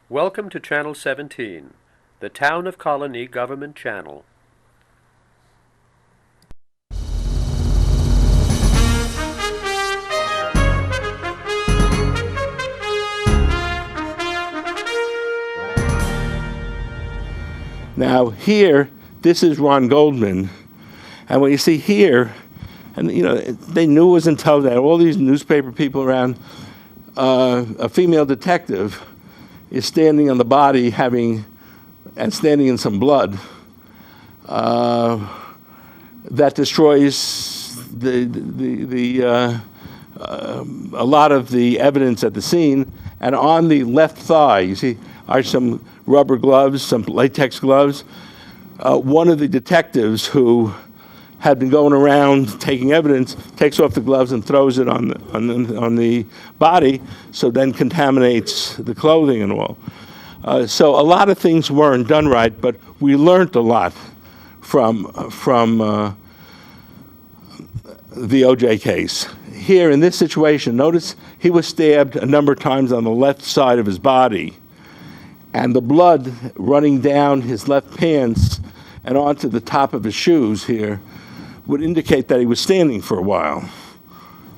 Welcome to Channel 17, the Town of Colonie Government Channel. Now here, this is Ron Goldman, and what you see here, and they knew it was intelligent. All these newspaper people around. A female detective is standing on the body, standing in some blood that destroys a lot of the evidence at the scene. And on the left thigh, you see, are some rubber gloves, some latex gloves. One of the detectives who had been going around taking evidence takes off the gloves and throws it on the body, so then contaminates the clothing and all. So a lot of things weren't done right, but we learned a lot from the O.J. case. Here in this situation, notice he was stabbed a number of times on the left side of his body, and the blood running down his left pants and onto the top of his shoes here would indicate that he was standing for a while,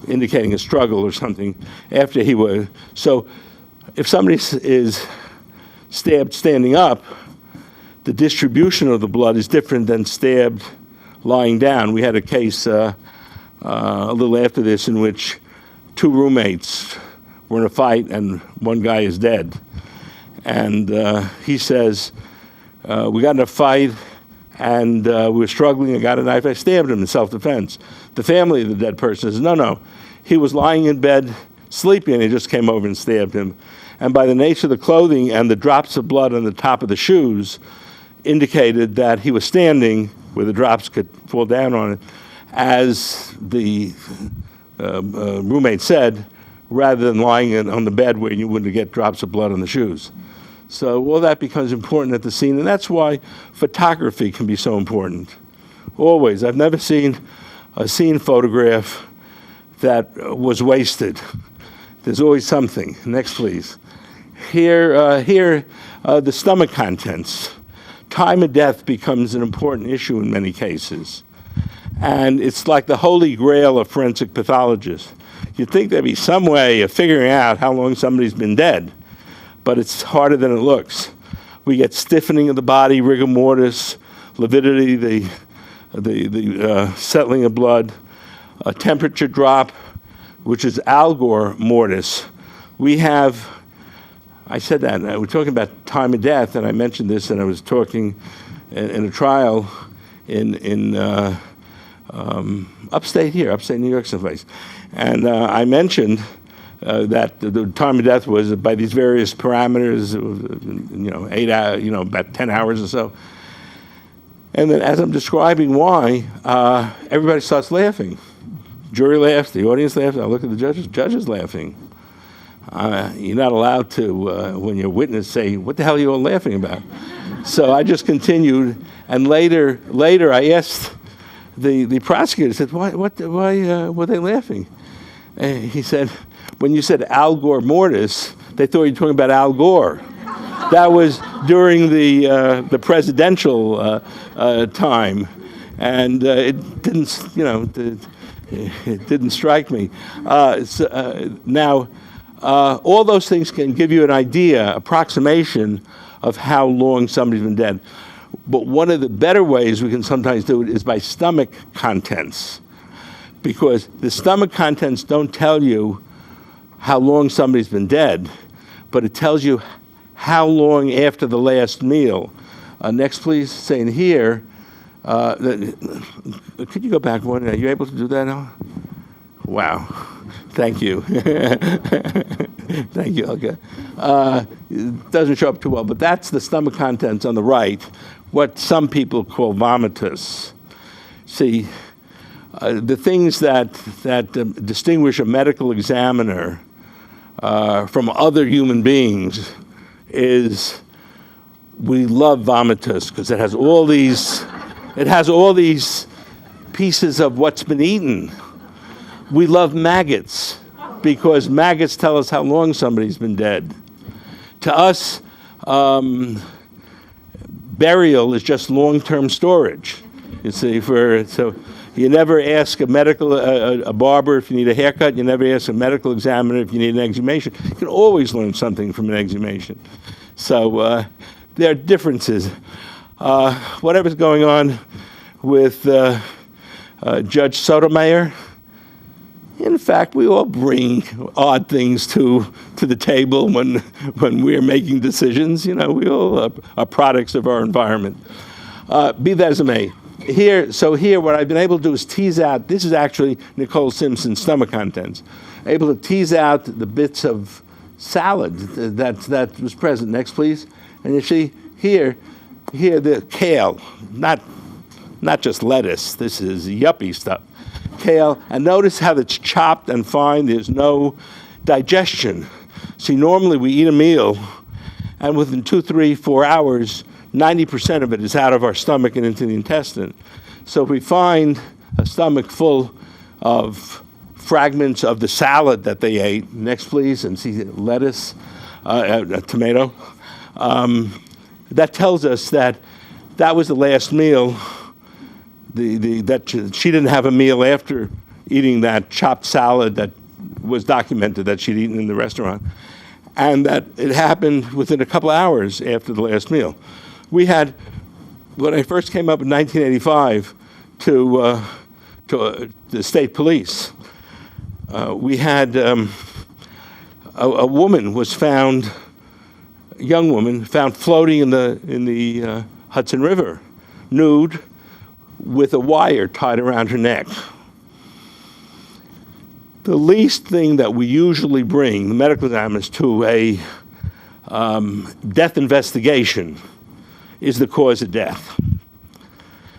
indicating a struggle or something after he was. So if somebody is stabbed standing up, the distribution of the blood is different than stabbed lying down. We had a case a little after this in which two roommates were in a fight and one guy is dead. And he says, we got in a fight, and we were struggling. I got a knife. I stabbed him in self-defense. The family of the dead person says, no. He was lying in bed, sleeping, and he just came over and stabbed him. And by the nature of the clothing and the drops of blood on the top of the shoes indicated that he was standing where the drops could fall down on it, as the roommate said, rather than lying on the bed where you wouldn't get drops of blood on the shoes. So all that becomes important at the scene, and that's why photography can be so important. Always. I've never seen a scene photograph that was wasted. There's always something. Next, please. Here, the stomach contents. Time of death becomes an important issue in many cases. And it's like the holy grail of forensic pathologists. You'd think there'd be some way of figuring out how long somebody's been dead, but it's harder than it looks. We get stiffening of the body, rigor mortis, lividity, the settling of blood, a temperature drop, which is algor mortis. I said that, we're talking about time of death, and I mentioned this, and I was talking in a trial in upstate New York someplace. And I mentioned that the time of death was by these various parameters, 8 hours, about 10 hours or so. And then as I'm describing why, everybody starts laughing. Jury laughs, the audience laughs, I look at the judges laughing. You're not allowed to, when you're a witness, say, what the hell are you all laughing about? So I just continued, and later I asked the prosecutor, said, why were they laughing? And he said, when you said algor mortis, they thought you were talking about Al Gore. That was during the presidential time, and it didn't, it didn't strike me. Now, all those things can give you an idea, approximation of how long somebody's been dead. But one of the better ways we can sometimes do it is by stomach contents, because the stomach contents don't tell you how long somebody's been dead, but it tells you how long after the last meal. Next, please, saying here, could you go back one? Are you able to do that now? Wow. Thank you. Thank you, Olga. It doesn't show up too well, but that's the stomach contents on the right, what some people call vomitus. See, the things that distinguish a medical examiner from other human beings is we love vomitus because it has all these pieces of what's been eaten. We love maggots because maggots tell us how long somebody's been dead. To us, burial is just long-term storage. You see, so you never ask a barber if you need a haircut. You never ask a medical examiner if you need an exhumation. You can always learn something from an exhumation. So there are differences. Whatever's going on with Judge Sotomayor, in fact, we all bring odd things to the table when we're making decisions. You know, we all are products of our environment. Be that as it may. Here, what I've been able to do is tease out, this is actually Nicole Simpson's stomach contents, able to tease out the bits of salad that was present. Next, please. And you see here the kale, not just lettuce. This is yuppie stuff. Kale, and notice how it's chopped and fine. There's no digestion. See, normally we eat a meal, and within 2, 3, 4 hours, 90% of it is out of our stomach and into the intestine. So if we find a stomach full of fragments of the salad that they ate, next please, and see lettuce, a tomato, that tells us that was the last meal. That she didn't have a meal after eating that chopped salad that was documented that she'd eaten in the restaurant, and that it happened within a couple hours after the last meal. We had, when I first came up in 1985 to the state police, we had a woman was found, a young woman found floating in the Hudson River, nude, with a wire tied around her neck. The least thing that we usually bring the medical examiners to a death investigation is the cause of death.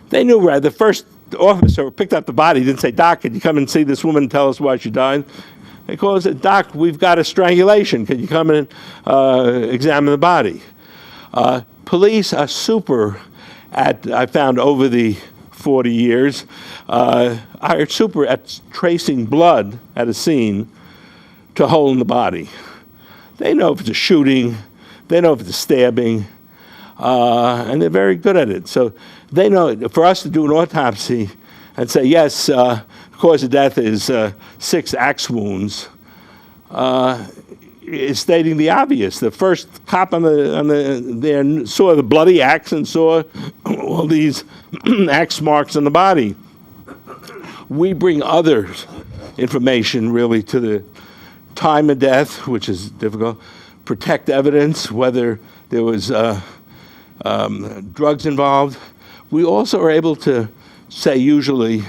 They knew right. The first officer who picked up the body didn't say, "Doc, could you come and see this woman and tell us why she died?" They called and said, "Doc, we've got a strangulation. Could you come and examine the body?" Police are super I found over the 40 years, are super at tracing blood at a scene to a hole in the body. They know if it's a shooting, they know if it's a stabbing, and they're very good at it. So they know for us to do an autopsy and say, yes, the cause of death is 6 axe wounds, is stating the obvious. The first cop there saw the bloody axe and saw all these axe marks on the body. We bring other information really to the time of death, which is difficult, protect evidence, whether there was drugs involved. We also are able to say usually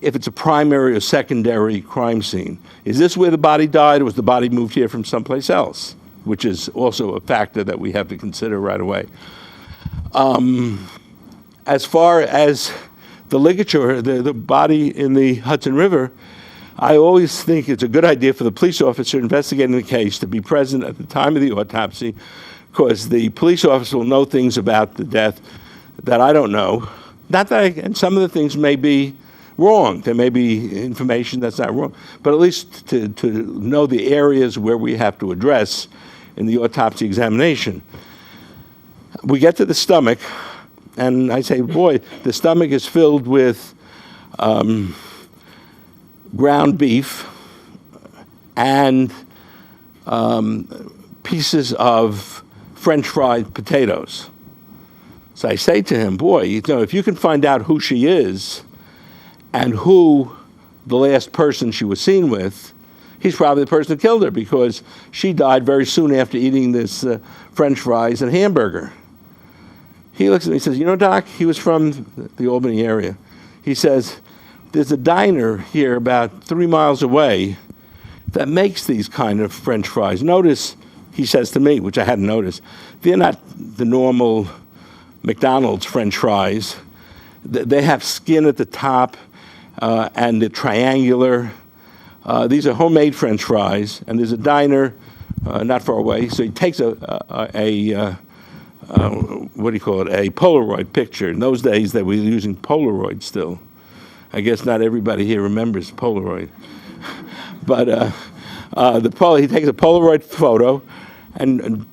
if it's a primary or secondary crime scene. Is this where the body died, or was the body moved here from someplace else? Which is also a factor that we have to consider right away. As far as the ligature, the body in the Hudson River, I always think it's a good idea for the police officer investigating the case to be present at the time of the autopsy, because the police officer will know things about the death that I don't know. Not that and some of the things may be wrong. There may be information that's not wrong, but at least to know the areas where we have to address in the autopsy examination. We get to the stomach, and I say, boy, the stomach is filled with ground beef and pieces of French fried potatoes. So I say to him, boy, if you can find out who she is and who the last person she was seen with, he's probably the person who killed her, because she died very soon after eating this French fries and hamburger. He looks at me and says, Doc, he was from the Albany area. He says, there's a diner here about 3 miles away that makes these kind of French fries. Notice, he says to me, which I hadn't noticed, they're not the normal McDonald's French fries. They have skin at the top, and they're triangular. These are homemade French fries, and there's a diner not far away. So he takes a Polaroid picture. In those days, they were using Polaroid still. I guess not everybody here remembers Polaroid. But he takes a Polaroid photo and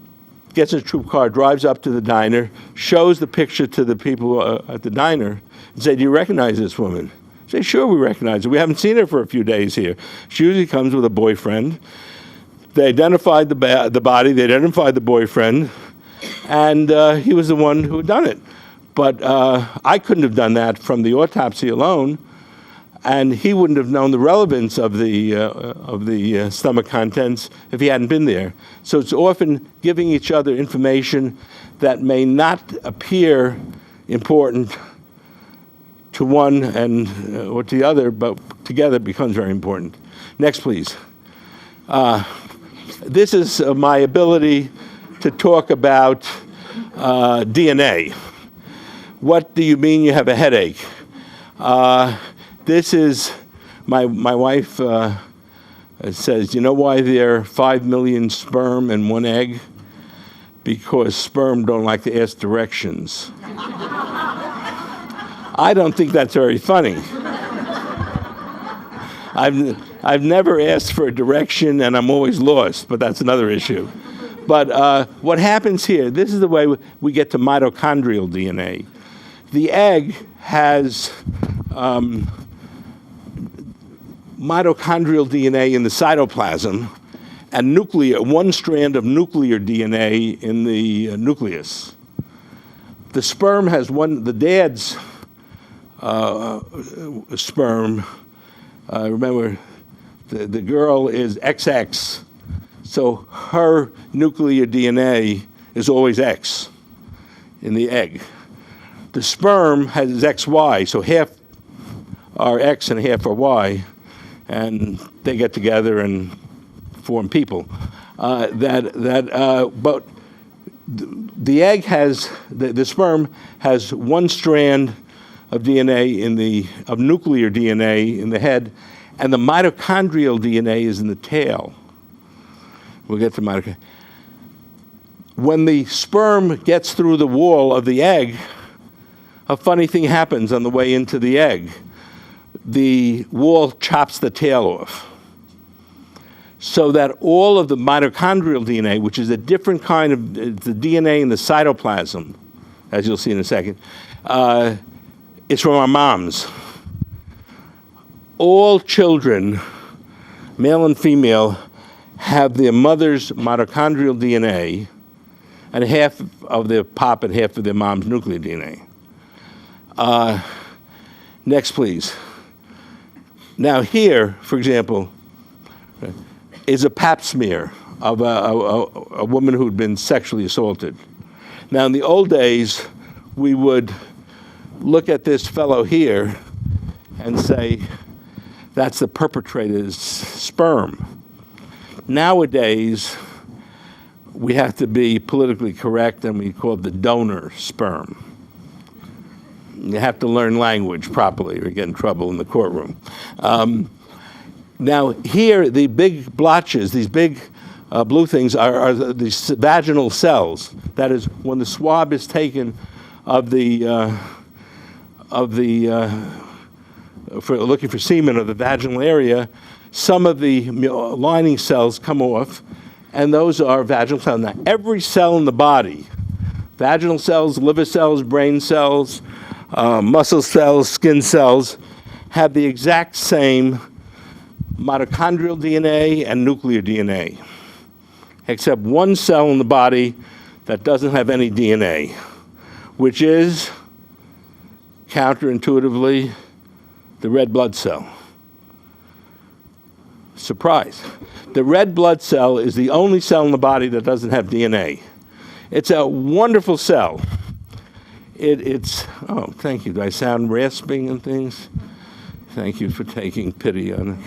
gets in a troop car, drives up to the diner, shows the picture to the people at the diner, and say, "Do you recognize this woman?" Say, "Sure, we recognize her. We haven't seen her for a few days here." She usually comes with a boyfriend. They identified the body, they identified the boyfriend, and he was the one who had done it. But I couldn't have done that from the autopsy alone, and he wouldn't have known the relevance of the stomach contents if he hadn't been there. So it's often giving each other information that may not appear important to one and or to the other, but together becomes very important. Next, please. This is my ability to talk about DNA. What do you mean you have a headache? This is, my wife says, "You know why there are 5 million sperm in one egg? Because sperm don't like to ask directions." I don't think that's very funny. I've never asked for a direction, and I'm always lost, but that's another issue. But what happens here, this is the way we get to mitochondrial DNA. The egg has mitochondrial DNA in the cytoplasm and one strand of nuclear DNA in the nucleus. The sperm has the dad's sperm. Remember, the girl is XX, so her nuclear DNA is always X in the egg. The sperm has XY, so half are X and half are Y, and they get together and form people. But the egg has the sperm has one strand of DNA of nuclear DNA in the head, and the mitochondrial DNA is in the tail. We'll get to mitochondria. When the sperm gets through the wall of the egg, a funny thing happens on the way into the egg. The wall chops the tail off, so that all of the mitochondrial DNA, which is a different kind of the DNA in the cytoplasm, as you'll see in a second, is from our moms. All children, male and female, have their mother's mitochondrial DNA and half of their pop and half of their mom's nuclear DNA. Next, please. Now here, for example, is a pap smear of a woman who'd been sexually assaulted. Now in the old days, we would look at this fellow here and say, that's the perpetrator's sperm. Nowadays, we have to be politically correct, and we call it the donor sperm. You have to learn language properly or get in trouble in the courtroom. Now here, the big blotches, these big blue things are the vaginal cells. That is, when the swab is taken for looking for semen of the vaginal area, some of the lining cells come off, and those are vaginal cells. Now, every cell in the body, vaginal cells, liver cells, brain cells, muscle cells, skin cells, have the exact same mitochondrial DNA and nuclear DNA, except one cell in the body that doesn't have any DNA, which is, counterintuitively, the red blood cell. Surprise. The red blood cell is the only cell in the body that doesn't have DNA. It's a wonderful cell. Oh, thank you. Do I sound rasping and things? Thank you for taking pity on it.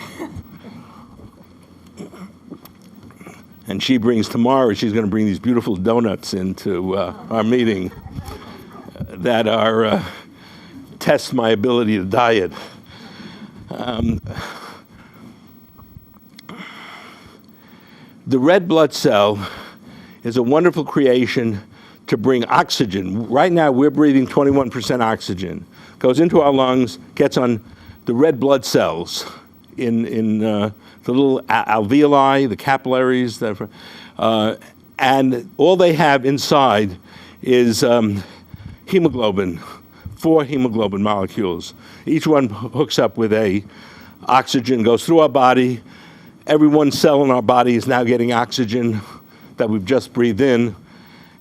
And she's going to bring these beautiful donuts into our meeting that are test my ability to diet. The red blood cell is a wonderful creation to bring oxygen. Right now, we're breathing 21% oxygen. Goes into our lungs, gets on the red blood cells in the little alveoli, the capillaries, And all they have inside is hemoglobin, 4 hemoglobin molecules. Each one hooks up with a oxygen, goes through our body. Every one cell in our body is now getting oxygen that we've just breathed in,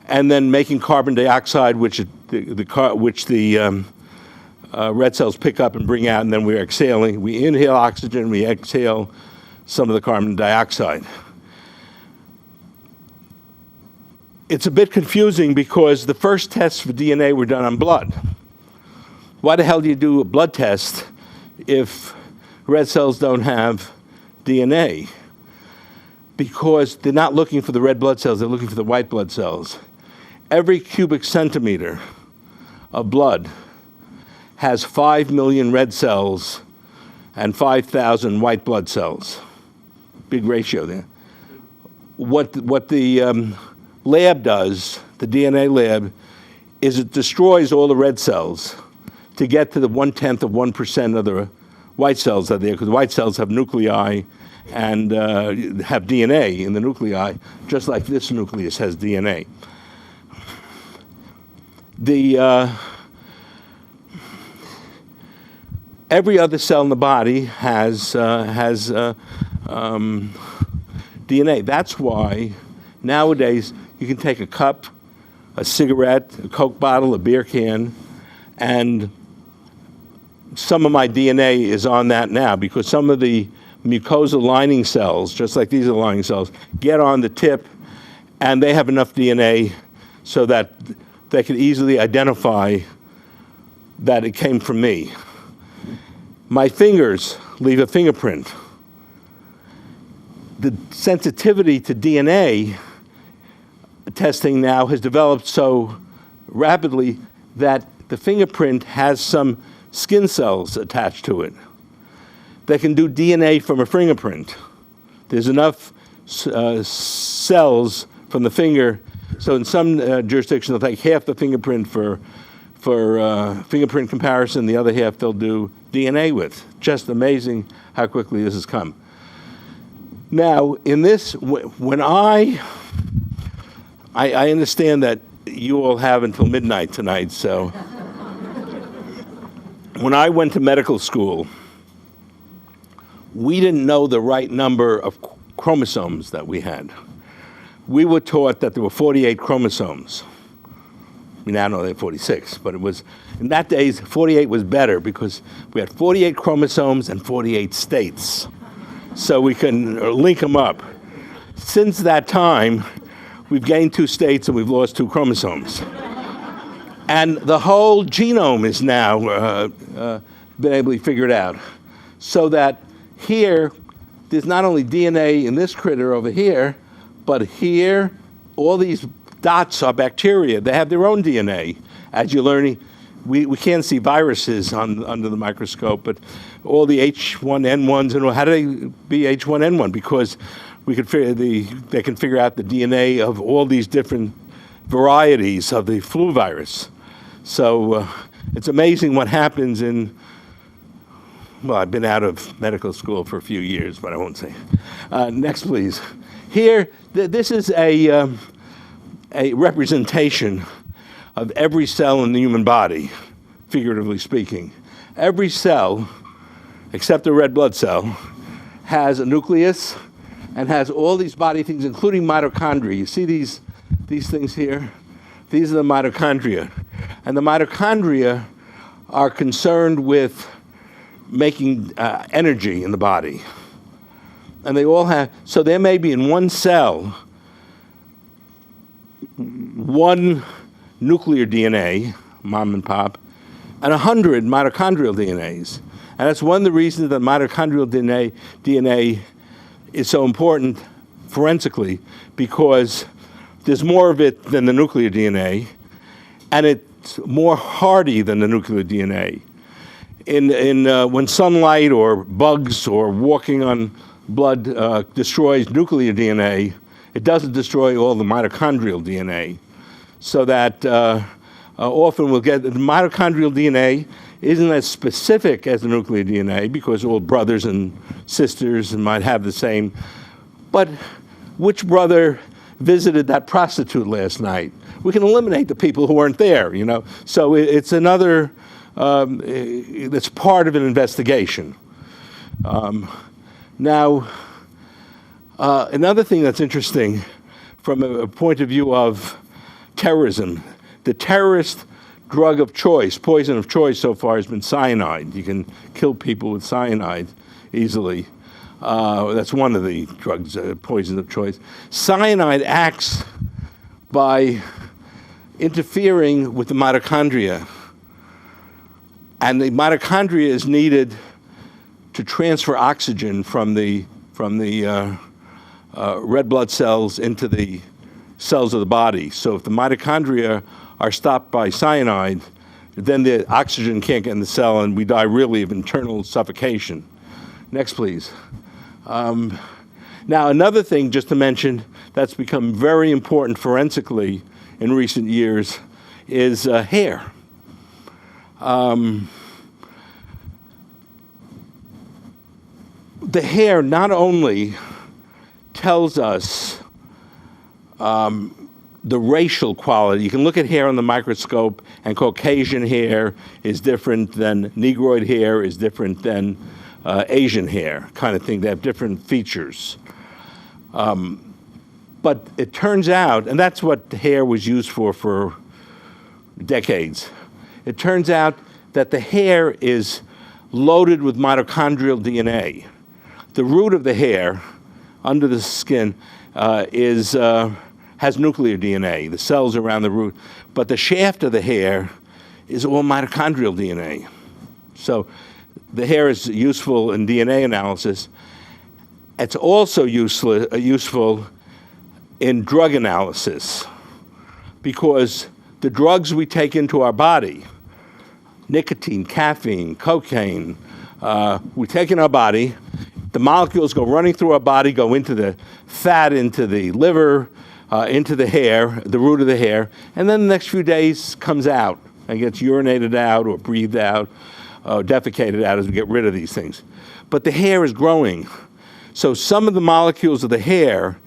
and then making carbon dioxide, which the red cells pick up and bring out, and then we're exhaling. We inhale oxygen, we exhale some of the carbon dioxide. It's a bit confusing because the first tests for DNA were done on blood. Why the hell do you do a blood test if red cells don't have DNA? Because they're not looking for the red blood cells, they're looking for the white blood cells. Every cubic centimeter of blood has 5 million red cells and 5,000 white blood cells. Big ratio there. What the lab does, the DNA lab, is it destroys all the red cells to get to the 1/10 of 1% of the white cells that are there, because white cells have nuclei and have DNA in the nuclei, just like this nucleus has DNA. Every other cell in the body has DNA. That's why nowadays you can take a cup, a cigarette, a Coke bottle, a beer can, and some of my DNA is on that now, because some of the mucosa lining cells, just like these are lining cells, get on the tip, and they have enough DNA so that they can easily identify that it came from me. My fingers leave a fingerprint. The sensitivity to DNA testing now has developed so rapidly that the fingerprint has some skin cells attached to it that can do DNA from a fingerprint. There's enough cells from the finger, so in some jurisdictions they'll take half the fingerprint for fingerprint comparison, the other half they'll do DNA with. Just amazing how quickly this has come. Now, in this, when I understand that you all have until midnight tonight, so when I went to medical school, we didn't know the right number of chromosomes that we had. We were taught that there were 48 chromosomes. We now know there are 46, but it was, in that days, 48 was better because we had 48 chromosomes and 48 states. So we can link them up. Since that time, we've gained 2 states and we've lost 2 chromosomes. And the whole genome is now been able to be figured out. So that here, there's not only DNA in this critter over here, but here, all these dots are bacteria. They have their own DNA. As you're learning, we can't see viruses under the microscope, but all the H1N1s, and how do they be H1N1? Because we could they can figure out the DNA of all these different varieties of the flu virus. So it's amazing what happens in, well, I've been out of medical school for a few years, but I won't say. Next, please. Here, this is a representation of every cell in the human body, figuratively speaking. Every cell, except the red blood cell, has a nucleus and has all these body things, including mitochondria. You see these things here? These are the mitochondria. And the mitochondria are concerned with making energy in the body. And they all have, so there may be in one cell, one nuclear DNA, mom and pop, and 100 mitochondrial DNAs. And that's one of the reasons that mitochondrial DNA is so important forensically, because there's more of it than the nuclear DNA, and it's more hardy than the nuclear DNA. When sunlight or bugs or walking on blood destroys nuclear DNA, it doesn't destroy all the mitochondrial DNA. So that often we'll get the mitochondrial DNA isn't as specific as the nuclear DNA, because all brothers and sisters might have the same. But which brother visited that prostitute last night. We can eliminate the people who weren't there, you know. So it's another, it's part of an investigation. Now, another thing that's interesting from a point of view of terrorism, the terrorist drug of choice, poison of choice so far has been cyanide. You can kill people with cyanide easily. That's one of the drugs, poison of choice. Cyanide acts by interfering with the mitochondria. And the mitochondria is needed to transfer oxygen from the red blood cells into the cells of the body. So if the mitochondria are stopped by cyanide, then the oxygen can't get in the cell and we die really of internal suffocation. Next, please. Now, another thing just to mention that's become very important forensically in recent years is hair. The hair not only tells us the racial quality. You can look at hair on the microscope, and Caucasian hair is different than Negroid hair, is different than Asian hair, kind of thing. They have different features. But it turns out, and that's what hair was used for decades, it turns out that the hair is loaded with mitochondrial DNA. The root of the hair, under the skin, has nuclear DNA, the cells around the root, but the shaft of the hair is all mitochondrial DNA. So the hair is useful in DNA analysis. It's also useful in drug analysis because the drugs we take into our body, nicotine, caffeine, cocaine, we take in our body, the molecules go running through our body, go into the fat, into the liver, into the hair, the root of the hair, and then the next few days comes out and gets urinated out or breathed out, defecated out as we get rid of these things. But the hair is growing. So some of the molecules of the hair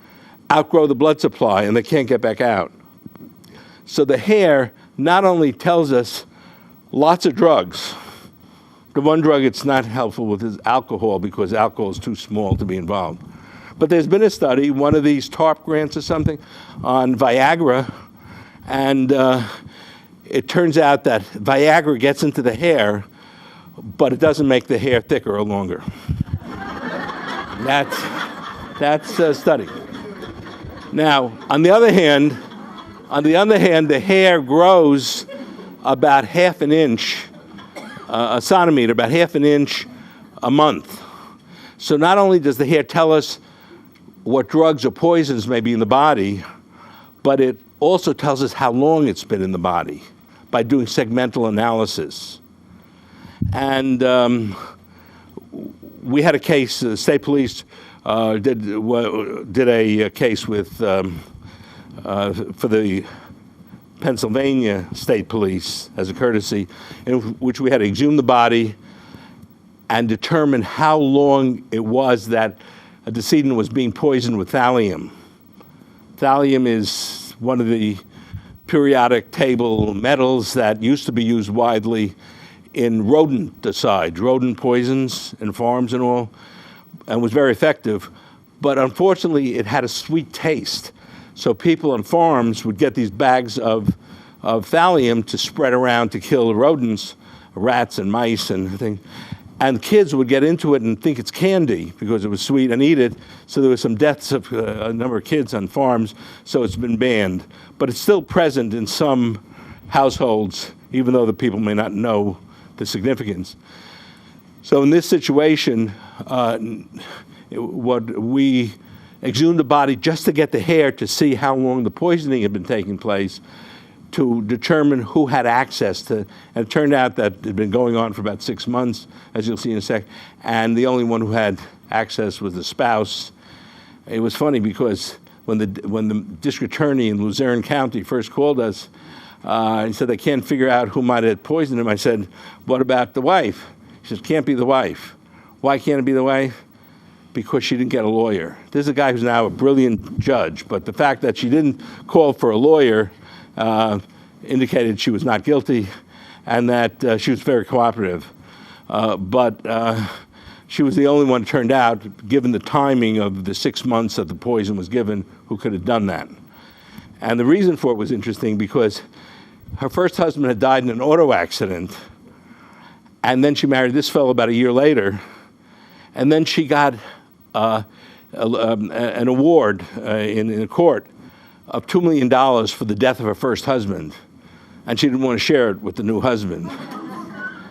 outgrow the blood supply and they can't get back out. So the hair not only tells us lots of drugs. The one drug it's not helpful with is alcohol because alcohol is too small to be involved. But there's been a study, one of these TARP grants or something, on Viagra, and it turns out that Viagra gets into the hair, but it doesn't make the hair thicker or longer. That's a study. Now, on the other hand, the hair grows about half an inch, a centimeter, about half an inch a month. So not only does the hair tell us what drugs or poisons may be in the body, but it also tells us how long it's been in the body by doing segmental analysis. And we had a case, the state police did a case with, for the Pennsylvania State Police as a courtesy, in which we had to exhume the body and determine how long it was that a decedent was being poisoned with thallium. Thallium is one of the periodic table metals that used to be used widely in rodenticides, rodent poisons in farms and all, and was very effective. But unfortunately, it had a sweet taste. So people on farms would get these bags of thallium to spread around to kill rodents, rats and mice and things. And kids would get into it and think it's candy because it was sweet and eat it. So there was some deaths of a number of kids on farms, so it's been banned. But it's still present in some households, even though the people may not know the significance. So in this situation, what we exhumed the body just to get the hair to see how long the poisoning had been taking place, to determine who had access to, and it turned out that it had been going on for about 6 months, as you'll see in a sec, and the only one who had access was the spouse. It was funny because when the district attorney in Luzerne County first called us, he said they can't figure out who might have poisoned him. I said, what about the wife? He said, can't be the wife. Why can't it be the wife? because she didn't get a lawyer. This is a guy who's now a brilliant judge, but the fact that she didn't call for a lawyer indicated she was not guilty, and that she was very cooperative. But she was the only one who turned out, given the timing of the 6 months that the poison was given, who could have done that. And the reason for it was interesting because her first husband had died in an auto accident, and then she married this fellow about a year later, and then she got an award in a court of $2 million for the death of her first husband, and she didn't want to share it with the new husband.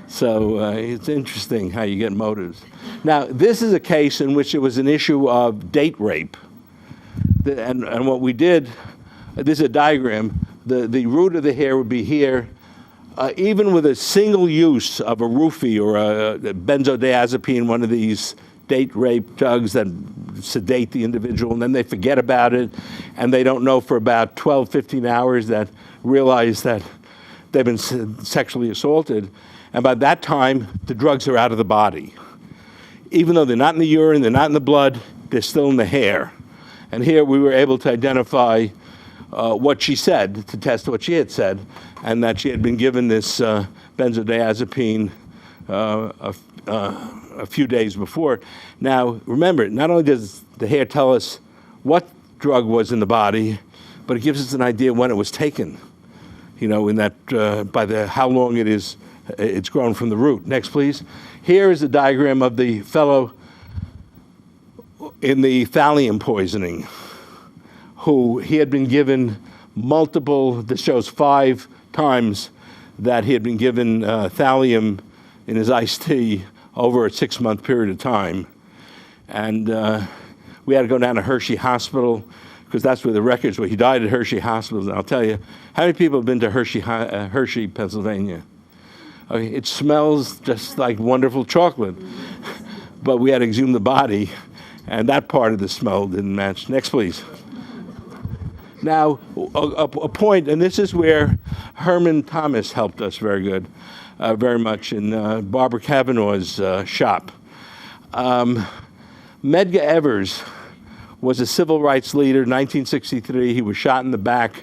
So it's interesting how you get motives. Now, this is a case in which it was an issue of date rape. And what we did, this is a diagram, the root of the hair would be here. Even with a single use of a roofie or a benzodiazepine, one of these date rape drugs that sedate the individual, and then they forget about it, and they don't know for about 12, 15 hours that realize that they've been sexually assaulted. And by that time, the drugs are out of the body. Even though they're not in the urine, they're not in the blood, they're still in the hair. And here we were able to identify what she said, to test what she had said, and that she had been given this benzodiazepine a few days before. Now, remember, not only does the hair tell us what drug was in the body, but it gives us an idea when it was taken, you know, in that by how long it's grown from the root. Next, please. Here is a diagram of the fellow in the thallium poisoning, who he had been given multiple, this shows 5 times that he had been given thallium in his iced tea over a 6-month period of time. And we had to go down to Hershey Hospital, because that's where the records were. He died at Hershey Hospital. And I'll tell you, how many people have been to Hershey, Pennsylvania? Okay, it smells just like wonderful chocolate. But we had to exhume the body, and that part of the smell didn't match. Next, please. Now, a point, and this is where Herman Thomas helped us very much in Barbara Kavanaugh's shop. Medger Evers was a civil rights leader in 1963. He was shot in the back.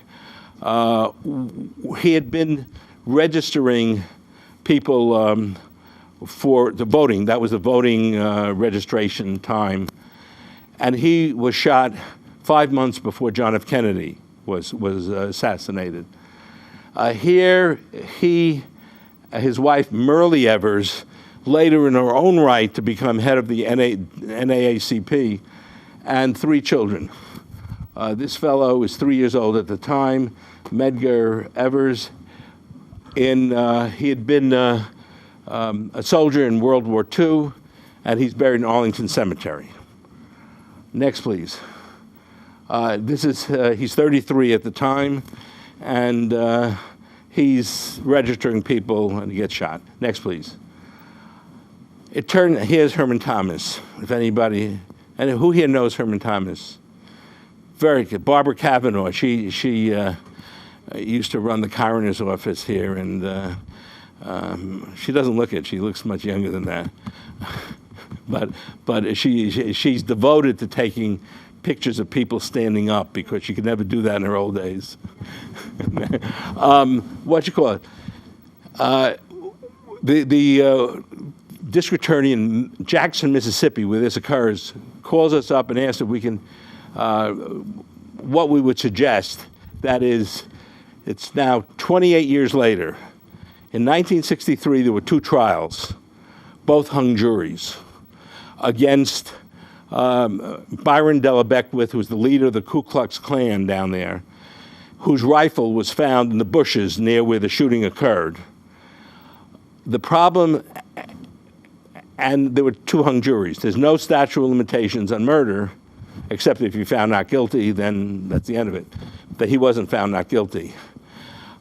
He had been registering people for the voting. That was the voting registration time. And he was shot 5 months before John F. Kennedy was assassinated. Here, his wife, Merle Evers, later in her own right to become head of the NAACP, and 3 children. This fellow was 3 years old at the time, Medger Evers. He had been a soldier in World War II, and he's buried in Arlington Cemetery. Next, please. He's 33 at the time, and he's registering people, and he gets shot. Next, please. Here's Herman Thomas, if anybody, and who here knows Herman Thomas? Very good. Barbara Kavanaugh, she used to run the coroner's office here, and she doesn't look it. She looks much younger than that. But she's devoted to taking pictures of people standing up, because she could never do that in her old days. The district attorney in Jackson, Mississippi, where this occurs, calls us up and asks if we can, what we would suggest. That is, it's now 28 years later. In 1963, there were 2 trials. Both hung juries against Byron Della Beckwith, who was the leader of the Ku Klux Klan down there, whose rifle was found in the bushes near where the shooting occurred. The problem, and there were 2 hung juries. There's no statute of limitations on murder, except if you're found not guilty, then that's the end of it. But he wasn't found not guilty.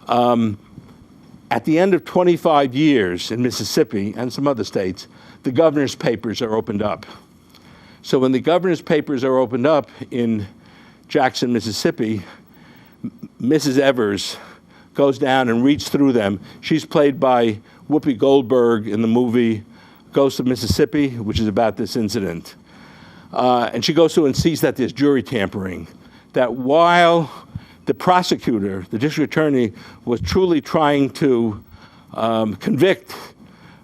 At the end of 25 years in Mississippi and some other states, the governor's papers are opened up. So when the governor's papers are opened up in Jackson, Mississippi, Mrs. Evers goes down and reads through them. She's played by Whoopi Goldberg in the movie Ghost of Mississippi, which is about this incident. And she goes through and sees that there's jury tampering. That while the prosecutor, the district attorney, was truly trying to convict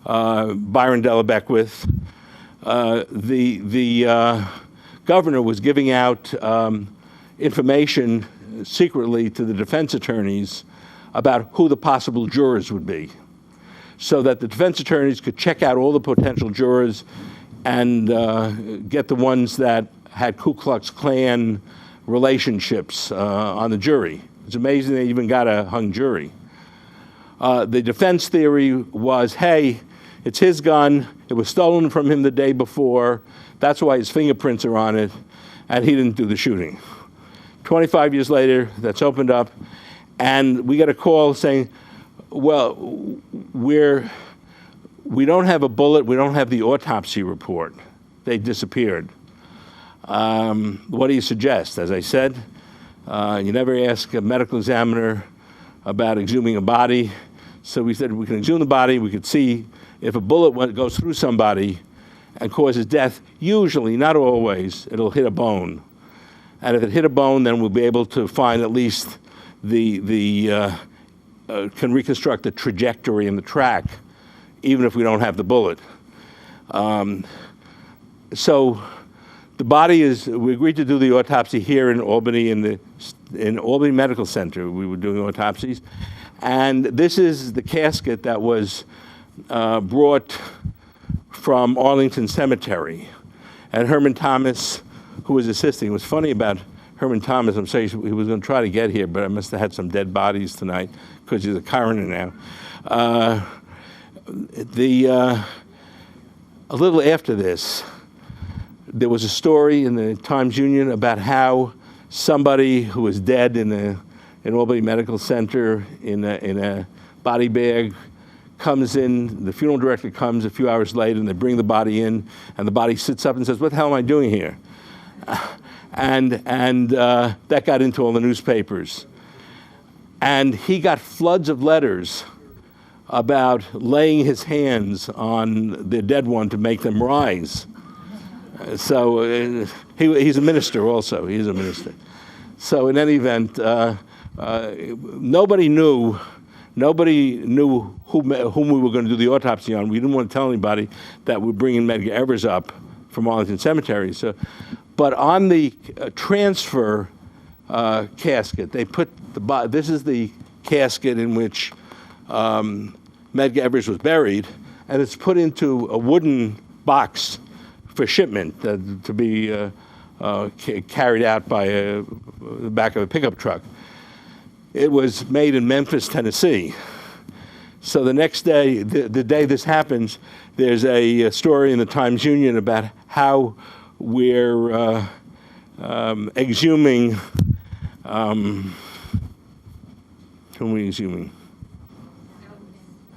Byron Della Beckwith, the governor was giving out information secretly to the defense attorneys about who the possible jurors would be, so that the defense attorneys could check out all the potential jurors and get the ones that had Ku Klux Klan relationships on the jury. It's amazing they even got a hung jury. The defense theory was, hey, it's his gun, it was stolen from him the day before, that's why his fingerprints are on it, and he didn't do the shooting. 25 years later, that's opened up, and we get a call saying, well, we don't have a bullet, we don't have the autopsy report. They disappeared. What do you suggest? As I said, you never ask a medical examiner about exhuming a body. So we said we can exhume the body, we could see if a bullet goes through somebody and causes death. Usually, not always, it'll hit a bone. And if it hit a bone, then we'll be able to find at least can reconstruct the trajectory and the track, even if we don't have the bullet. So the body we agreed to do the autopsy here in Albany, in Albany Medical Center. We were doing autopsies. And this is the casket that was brought from Arlington Cemetery. And Herman Thomas, who was assisting, it was funny about Herman Thomas, I'm saying he was going to try to get here, but I must have had some dead bodies tonight because he's a coroner now. A little after this, there was a story in the Times-Union about how somebody who was dead in Albany Medical Center in a body bag comes in, the funeral director comes a few hours later, and they bring the body in, and the body sits up and says, "What the hell am I doing here?" And that got into all the newspapers. And he got floods of letters about laying his hands on the dead one to make them rise. So he's a minister also. He's a minister. So in any event, nobody knew whom we were going to do the autopsy on. We didn't want to tell anybody that we're bringing Medger Evers up from Arlington Cemetery. But on the transfer casket, they put this is the casket in which Medger Evers was buried, and it's put into a wooden box for shipment to be carried out by the back of a pickup truck. It was made in Memphis, Tennessee. So the next day, the day this happens, there's a story in the Times-Union about how we're exhuming. Whom are we exhuming?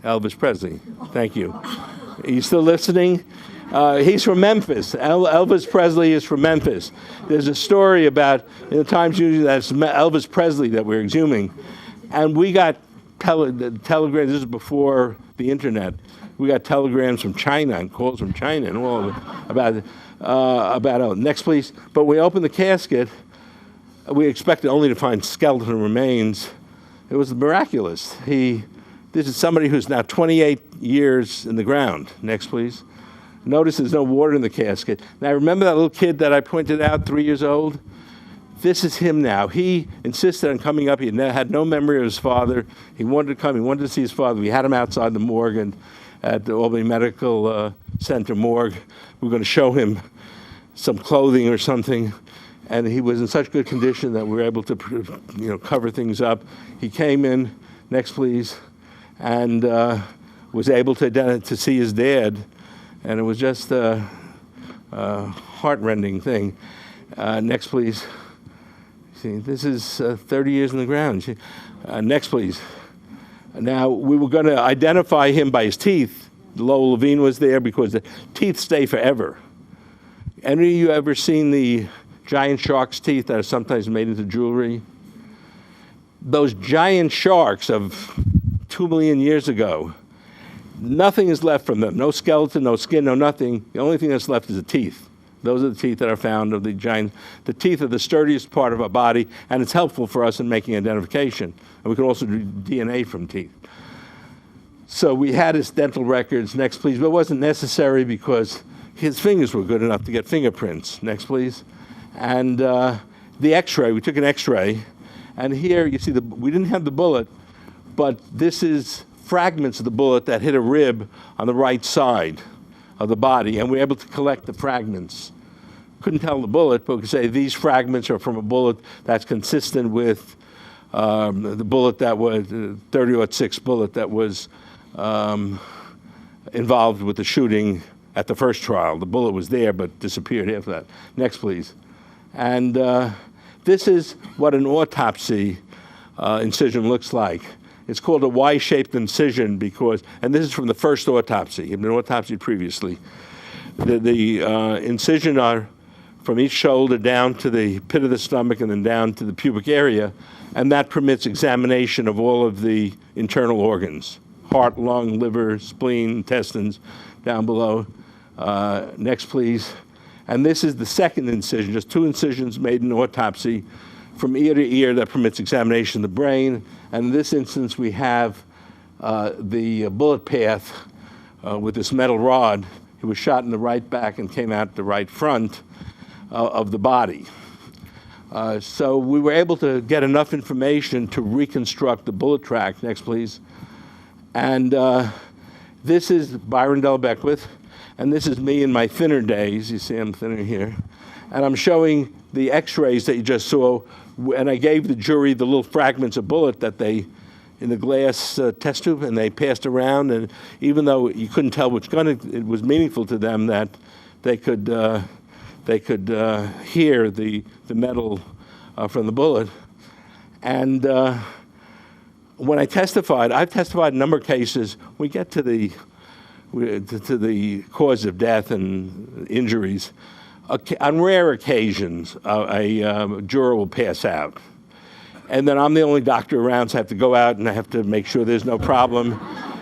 Elvis Presley. Thank you. Are you still listening? He's from Memphis. Elvis Presley is from Memphis. There's a story about, in the Times-Union, that's Elvis Presley that we're exhuming. And we got telegrams, this is before the internet, we got telegrams from China and calls from China and all about next please. But we opened the casket, we expected only to find skeletal remains. It was miraculous. This is somebody who's now 28 years in the ground. Next please. Notice there's no water in the casket. Now, remember that little kid that I pointed out, 3 years old? This is him now. He insisted on coming up. He had no memory of his father. He wanted to come. He wanted to see his father. We had him outside the morgue and at the Albany Medical Center morgue. We were going to show him some clothing or something. And he was in such good condition that we were able to cover things up. He came in, next please, and was able to see his dad. And it was just a heart-rending thing. Next, please. See, this is 30 years in the ground. Next, please. Now, we were going to identify him by his teeth. Lowell Levine was there because the teeth stay forever. Any of you ever seen the giant shark's teeth that are sometimes made into jewelry? Those giant sharks of 2 million years ago, nothing is left from them. No skeleton, no skin, no nothing. The only thing that's left is the teeth. Those are the teeth that are found of the giant. The teeth are the sturdiest part of our body, and it's helpful for us in making identification. And we can also do DNA from teeth. So we had his dental records. Next, please. But it wasn't necessary because his fingers were good enough to get fingerprints. Next, please. And the X-ray, we took an X-ray. And here you see, we didn't have the bullet, but this is fragments of the bullet that hit a rib on the right side of the body, and we were able to collect the fragments. Couldn't tell the bullet, but we could say these fragments are from a bullet that's consistent with the bullet that was, 30-06 bullet that was involved with the shooting at the first trial. The bullet was there, but disappeared after that. Next, please. And this is what an autopsy incision looks like. It's called a Y-shaped incision because, and this is from the first autopsy. It had been autopsied previously. The incision are from each shoulder down to the pit of the stomach and then down to the pubic area, and that permits examination of all of the internal organs: heart, lung, liver, spleen, intestines, down below. Next, please. And this is the second incision, just 2 incisions made in autopsy from ear to ear that permits examination of the brain. And in this instance, we have the bullet path with this metal rod. He was shot in the right back and came out the right front of the body. So we were able to get enough information to reconstruct the bullet track. Next, please. And this is Byron Del Beckwith, and this is me in my thinner days. You see I'm thinner here. And I'm showing the X-rays that you just saw, and I gave the jury the little fragments of bullet that they, in the glass test tube, and they passed around, and even though you couldn't tell which gun, it was meaningful to them that they could hear the metal from the bullet. And when I testified, I've testified in a number of cases. We get to the cause of death and injuries. On rare occasions, a juror will pass out. And then I'm the only doctor around, so I have to go out and I have to make sure there's no problem.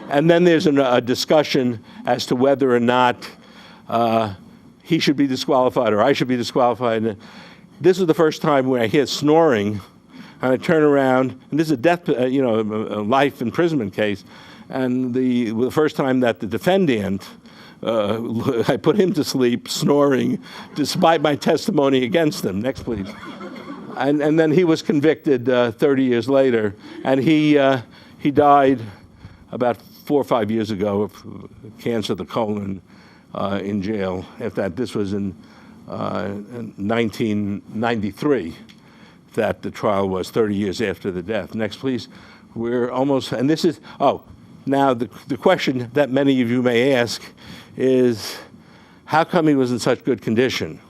And then there's a discussion as to whether or not he should be disqualified or I should be disqualified. This is the first time where I hear snoring, and I turn around, and this is a death, a life imprisonment case. And the first time that the defendant, I put him to sleep snoring despite my testimony against him. Next, please. And then he was convicted 30 years later, and he died about 4 or 5 years ago of cancer of the colon in jail. After that, this was in 1993 that the trial was, 30 years after the death. Next, please. We're almost, and this is, now the question that many of you may ask is, how come he was in such good condition?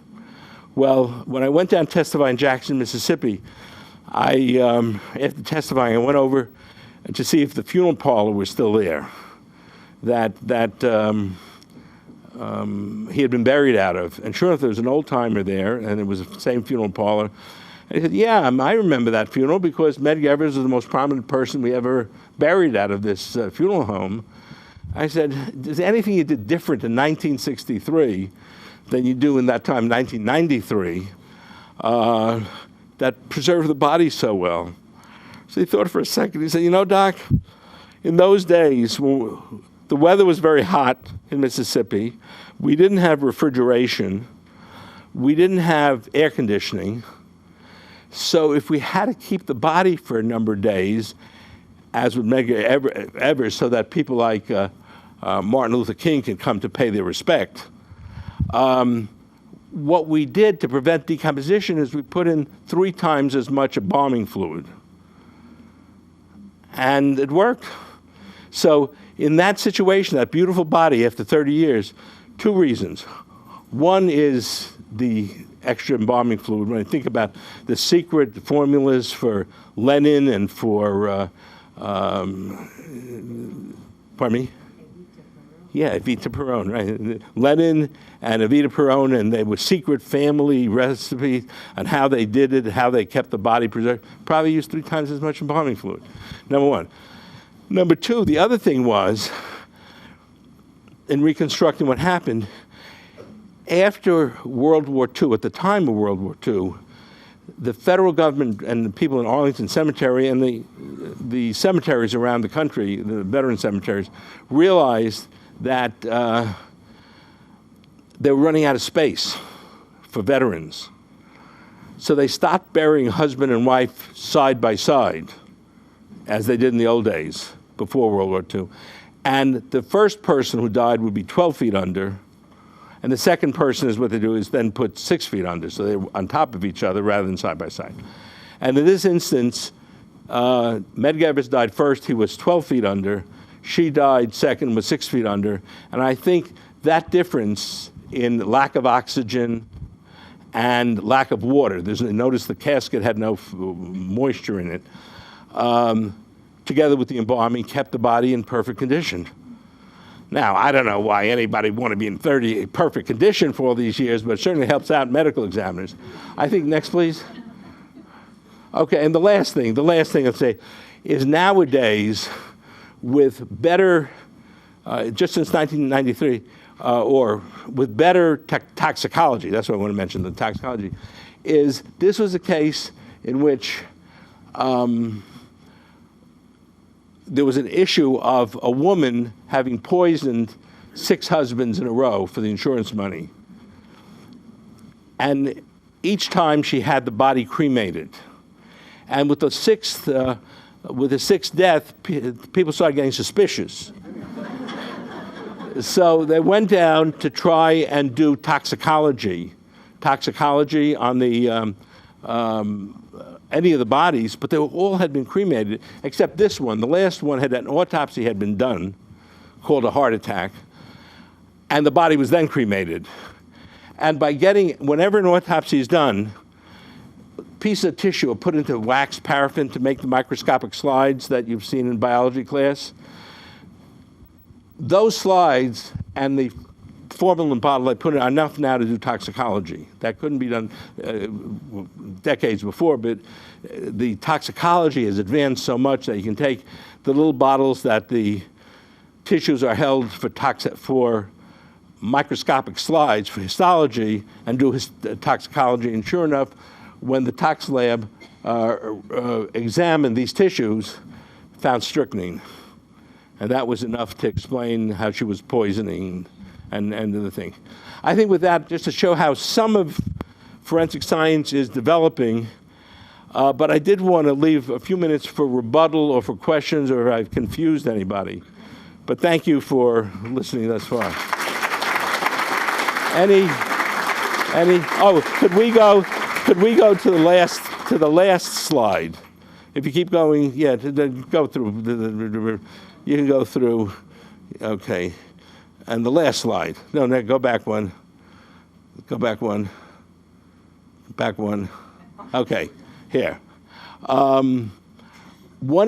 Well, when I went down to testify in Jackson, Mississippi, after testifying, I went over to see if the funeral parlor was still there, that he had been buried out of. And sure enough, there was an old-timer there, and it was the same funeral parlor. And he said, yeah, I remember that funeral because Medger Evers was the most prominent person we ever buried out of this funeral home. I said, is there anything you did different in 1963 than you do in that time, 1993, that preserved the body so well? So he thought for a second. He said, Doc, in those days, the weather was very hot in Mississippi. We didn't have refrigeration. We didn't have air conditioning. So if we had to keep the body for a number of days, as with Medger Evers, so that people like Martin Luther King can come to pay their respect, what we did to prevent decomposition is we put in 3 times as much embalming fluid. And it worked. So in that situation, that beautiful body after 30 years, 2 reasons. One is the extra embalming fluid. When I think about the secret formulas for Lenin and for, pardon me? Yeah, Evita Peron, right? Lenin and Evita Peron, and they were secret family recipes on how they did it, how they kept the body preserved. Probably used 3 times as much embalming fluid, number one. Number 2, the other thing was, in reconstructing what happened, After World War II, at the time of World War II, the federal government and the people in Arlington Cemetery and the cemeteries around the country, the veteran cemeteries, realized that they were running out of space for veterans. So they stopped burying husband and wife side by side, as they did in the old days, before World War II. And the first person who died would be 12 feet under, and the second person is what they do is then put 6 feet under, so they're on top of each other rather than side by side. And in this instance, Medger Evers died first, he was 12 feet under. She died second, was 6 feet under. And I think that difference in lack of oxygen and lack of water, notice the casket had no moisture in it, together with the embalming, kept the body in perfect condition. Now, I don't know why anybody would want to be in perfect condition for all these years, but it certainly helps out medical examiners. I think, next please. Okay, and the last thing I'll say is nowadays, with better, just since 1993, or with better toxicology, that's what I want to mention, the toxicology, this was a case in which there was an issue of a woman having poisoned 6 husbands in a row for the insurance money. And each time she had the body cremated. And with the sixth death, people started getting suspicious. So they went down to try and do toxicology on the any of the bodies, but they all had been cremated, except this one. The last one had an autopsy had been done, called a heart attack, and the body was then cremated. And whenever an autopsy is done, pieces of tissue are put into wax paraffin to make the microscopic slides that you've seen in biology class. Those slides and the formalin bottle I put in are enough now to do toxicology. That couldn't be done decades before, but the toxicology has advanced so much that you can take the little bottles that the tissues are held for microscopic slides for histology and do toxicology. And sure enough, when the tox lab examined these tissues, found strychnine. And that was enough to explain how she was poisoning and the thing. I think with that, just to show how some of forensic science is developing, but I did want to leave a few minutes for rebuttal or for questions or if I've confused anybody. But thank you for listening thus far. Could we go to the last slide? If you keep going, yeah, go through. You can go through, okay. And the last slide. No, go back one. Go back one. Back one. Okay, here. One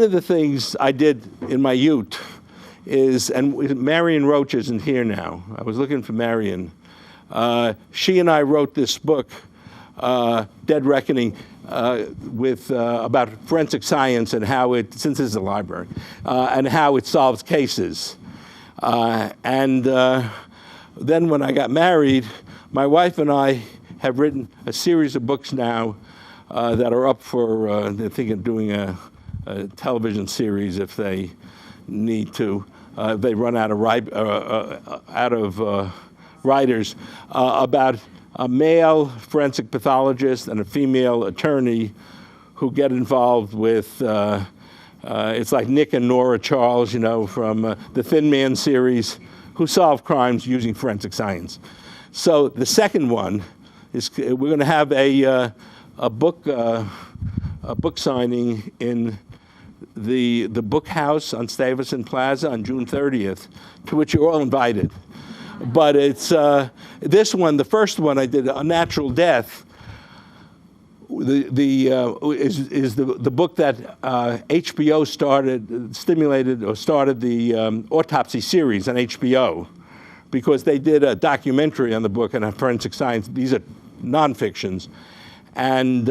of the things I did in my youth is, and Marion Roach isn't here now. I was looking for Marion. She and I wrote this book, Dead Reckoning, about forensic science and how since this is a library, and how it solves cases. And then when I got married, my wife and I have written a series of books now that are up for, they're thinking of doing a television series if they need to. They run out of writers about a male forensic pathologist and a female attorney who get involved with, it's like Nick and Nora Charles, from the Thin Man series, who solve crimes using forensic science. So the second one is we're going to have a book signing in the Book House on Stuyvesant Plaza on June 30th, to which you're all invited. But it's this one, the first one I did, Unnatural Death, is the book that HBO started the autopsy series on HBO, because they did a documentary on the book and on forensic science. These are non-fictions. And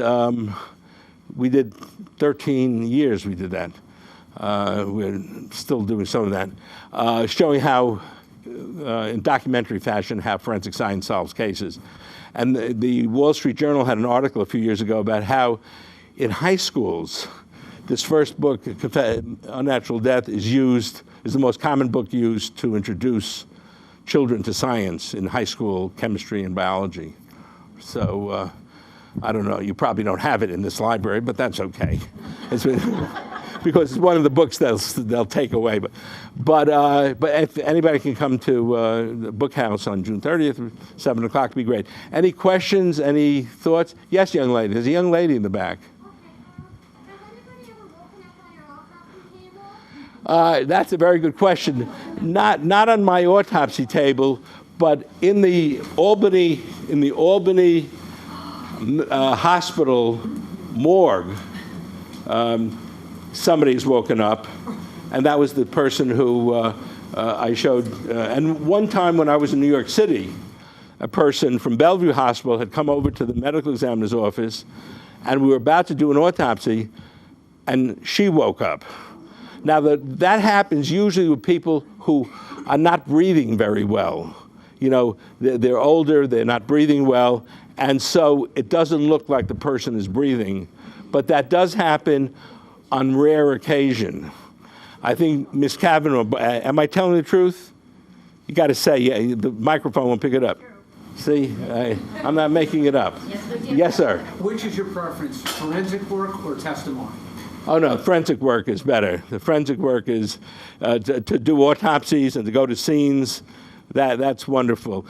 we did 13 years we did that. We're still doing some of that, showing how in documentary fashion, how forensic science solves cases. And the Wall Street Journal had an article a few years ago about how in high schools, this first book, Unnatural Death, is the most common book used to introduce children to science in high school, chemistry and biology. So I don't know, you probably don't have it in this library, but that's okay. Because it's one of the books they'll take away. But if anybody can come to the book house on June 30th, 7 o'clock, be great. Any questions, any thoughts? Yes, young lady. There's a young lady in the back. That's a very good question. Not on my autopsy table, but in the Albany hospital morgue. Somebody's woken up, and that was the person who I showed. And one time when I was in New York City, a person from Bellevue Hospital had come over to the medical examiner's office, and we were about to do an autopsy, and she woke up. Now, that happens usually with people who are not breathing very well. You know, they're older, they're not breathing well, and so it doesn't look like the person is breathing. But that does happen on rare occasion. I think, Ms. Kavanaugh, am I telling the truth? You got to say, yeah, the microphone won't pick it up. See, I'm not making it up. Yes, sir. Which is your preference, forensic work or testimony? Oh, no, forensic work is better. The forensic work is to do autopsies and to go to scenes. That's wonderful.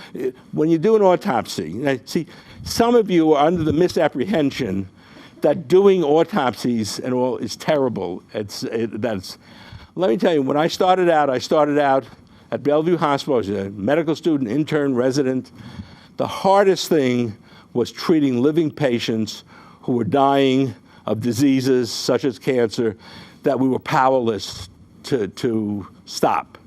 When you do an autopsy, see, some of you are under the misapprehension that doing autopsies and all is terrible. Let me tell you, when I started out at Bellevue Hospital. I was a medical student, intern, resident. The hardest thing was treating living patients who were dying of diseases such as cancer that we were powerless to stop.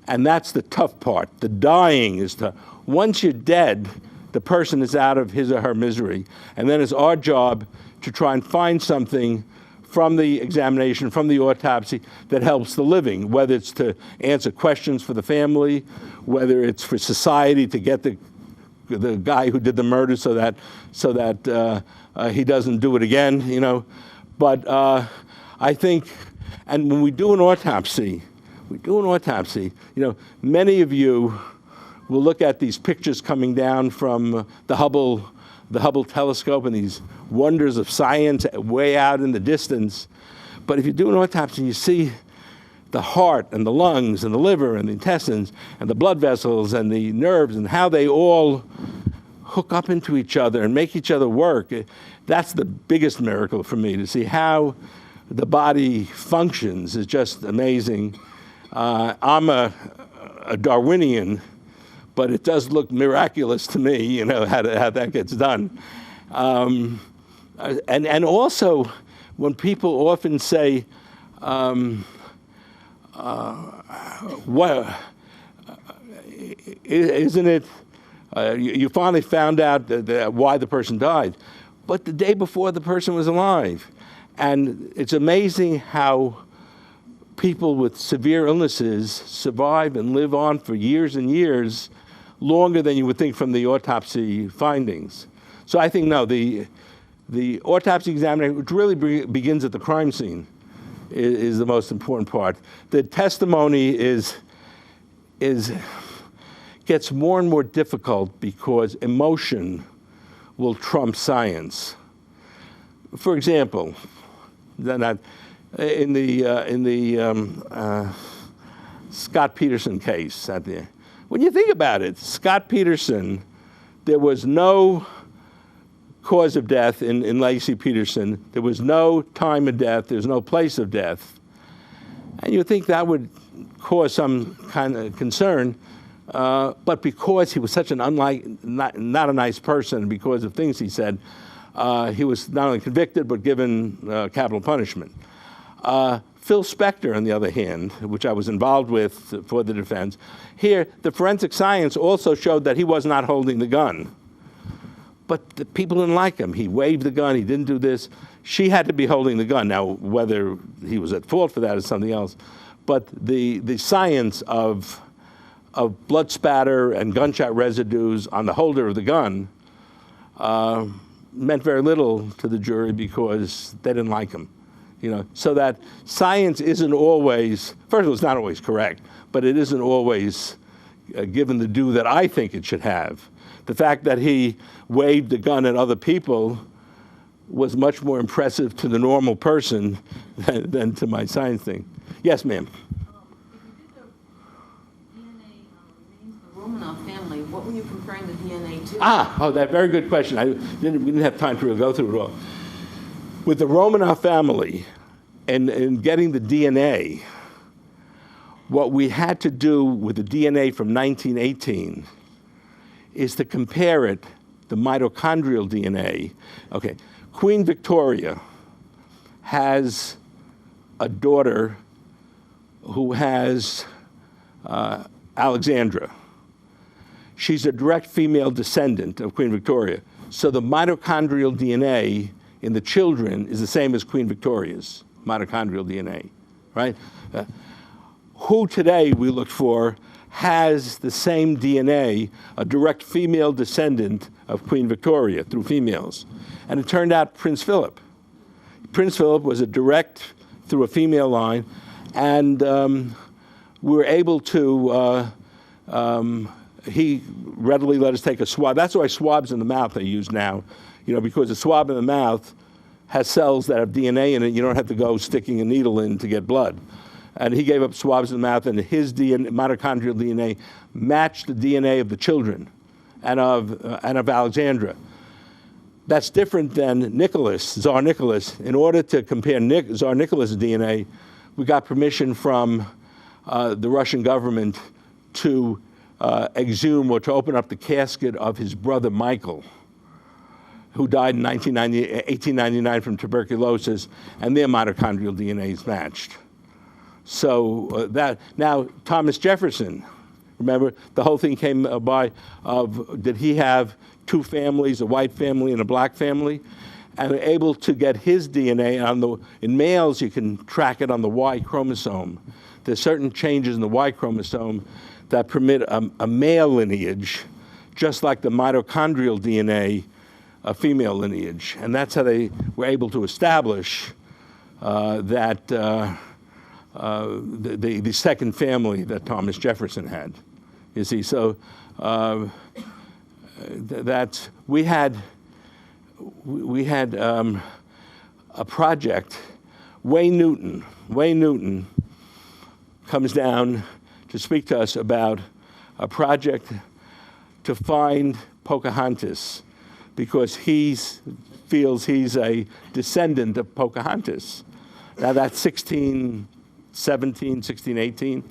And that's the tough part. The dying is tough. Once you're dead, the person is out of his or her misery. And then it's our job to try and find something from the examination, from the autopsy, that helps the living, whether it's to answer questions for the family, whether it's for society to get the guy who did the murder so that he doesn't do it again, you know. But I think, and when we do an autopsy, you know, many of you will look at these pictures coming down from the Hubble telescope and these wonders of science way out in the distance. But if you do an autopsy, you see the heart and the lungs and the liver and the intestines and the blood vessels and the nerves and how they all hook up into each other and make each other work. That's the biggest miracle for me, to see how the body functions is just amazing. I'm a Darwinian, but it does look miraculous to me, you know, how that gets done. And also, when people often say, well, isn't it, you finally found out why the person died, but the day before the person was alive. And it's amazing how people with severe illnesses survive and live on for years and years, longer than you would think from the autopsy findings. So I think, no, the autopsy examination, which really begins at the crime scene, is the most important part. The testimony gets more and more difficult because emotion will trump science. For example, in the Scott Peterson case, when you think about it, Scott Peterson, there was no cause of death in Lacey Peterson. There was no time of death. There's no place of death. And you think that would cause some kind of concern. But because he was such an not a nice person, because of things he said, he was not only convicted but given capital punishment. Phil Spector, on the other hand, which I was involved with for the defense, here the forensic science also showed that he was not holding the gun. But the people didn't like him. He waved the gun. He didn't do this. She had to be holding the gun. Now, whether he was at fault for that is something else. But the science of of blood spatter and gunshot residues on the holder of the gun meant very little to the jury because they didn't like him. So that science isn't always, first of all, it's not always correct, but it isn't always given the due that I think it should have. The fact that he waved the gun at other people was much more impressive to the normal person than to my science thing. Yes, ma'am. Romanov family, what were you comparing the DNA to? That very good question. We didn't have time to really go through it all. With the Romanov family and getting the DNA, what we had to do with the DNA from 1918 is to compare it, the mitochondrial DNA. Okay, Queen Victoria has a daughter who has Alexandra. She's a direct female descendant of Queen Victoria. So the mitochondrial DNA in the children is the same as Queen Victoria's mitochondrial DNA, right? Who today we look for has the same DNA, a direct female descendant of Queen Victoria through females. And it turned out Prince Philip. Prince Philip was a direct through a female line, and we were able to, he readily let us take a swab. That's why swabs in the mouth are used now, because a swab in the mouth has cells that have DNA in it. You don't have to go sticking a needle in to get blood. And he gave up swabs in the mouth, and his DNA, mitochondrial DNA matched the DNA of the children and of Alexandra. That's different than Nicholas, Tsar Nicholas. In order to compare Tsar Nicholas' DNA, we got permission from the Russian government to exhume or to open up the casket of his brother Michael, who died in 1899 from tuberculosis, and their mitochondrial DNA is matched. So now Thomas Jefferson, remember, the whole thing came by of, did he have two families, a white family and a black family? And we're able to get his DNA in males, you can track it on the Y chromosome. There's certain changes in the Y chromosome that permit a male lineage, just like the mitochondrial DNA, a female lineage. And that's how they were able to establish that the second family that Thomas Jefferson had. You see, so we had a project. Wayne Newton comes down to speak to us about a project to find Pocahontas, because he feels he's a descendant of Pocahontas. Now that's 1617, 1618.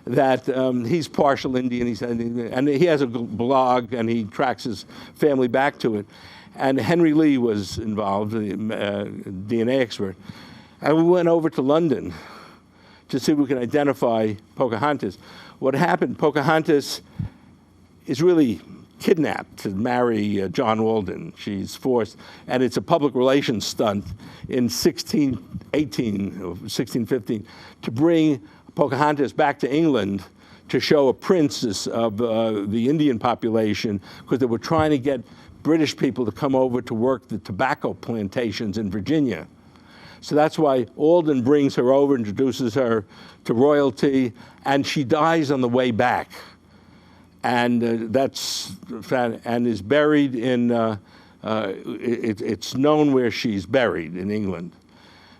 That he's partial Indian, and he has a blog, and he tracks his family back to it. And Henry Lee was involved, the DNA expert. And we went over to London to see if we can identify Pocahontas. What happened, Pocahontas is really kidnapped to marry John Walden. She's forced, and it's a public relations stunt in 1618 or 1615 to bring Pocahontas back to England to show a princess of the Indian population, because they were trying to get British people to come over to work the tobacco plantations in Virginia. So that's why Alden brings her over, introduces her to royalty, and she dies on the way back. And and is buried in, it's known where she's buried in England.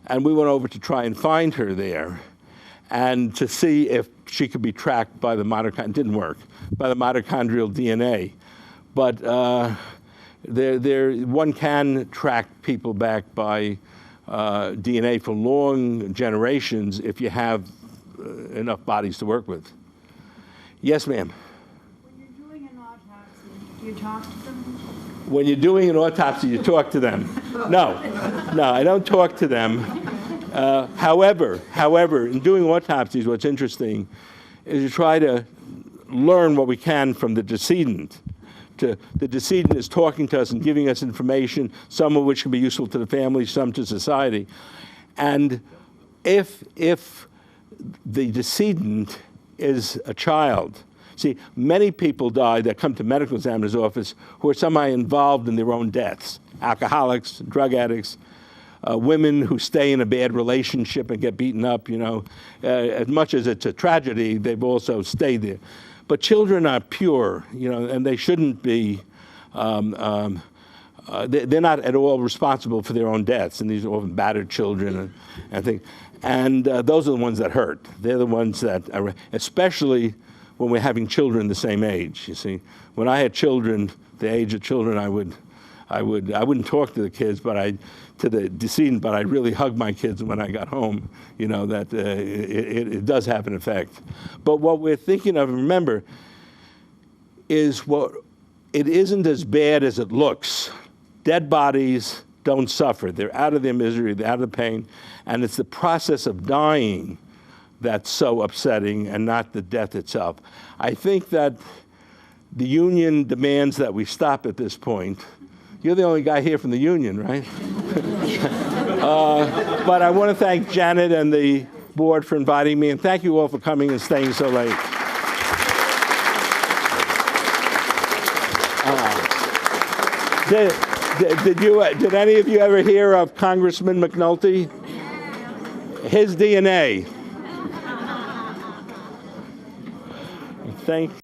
And we went over to try and find her there, and to see if she could be tracked by the mitochondrial, it didn't work, by the mitochondrial DNA. But one can track people back by DNA for long generations if you have enough bodies to work with. Yes, ma'am? When you're doing an autopsy, do you talk to them? When you're doing an autopsy, you talk to them. No, I don't talk to them. However, in doing autopsies, what's interesting is you try to learn what we can from the decedent. The decedent is talking to us and giving us information, some of which can be useful to the family, some to society. And if the decedent is a child, See, many people die that come to medical examiner's office who are somehow involved in their own deaths. Alcoholics, drug addicts, women who stay in a bad relationship and get beaten up, as much as it's a tragedy, they've also stayed there. But children are pure, and they shouldn't be, they're not at all responsible for their own deaths, and these are often battered children and things. And those are the ones that hurt. They're the ones that are, especially when we're having children the same age, you see. When I had children, the age of children, I wouldn't talk to the kids, to the decedent, but I'd really hug my kids when I got home. That it does have an effect. But what we're thinking of, remember, is it isn't as bad as it looks. Dead bodies don't suffer. They're out of their misery, they're out of the pain, and it's the process of dying that's so upsetting and not the death itself. I think that the union demands that we stop at this point. You're the only guy here from the union, right? But I want to thank Janet and the board for inviting me, and thank you all for coming and staying so late. Did any of you ever hear of Congressman McNulty? His DNA. Thank you.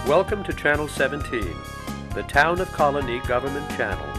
Welcome to Channel 17, the Town of Colonie Government Channel.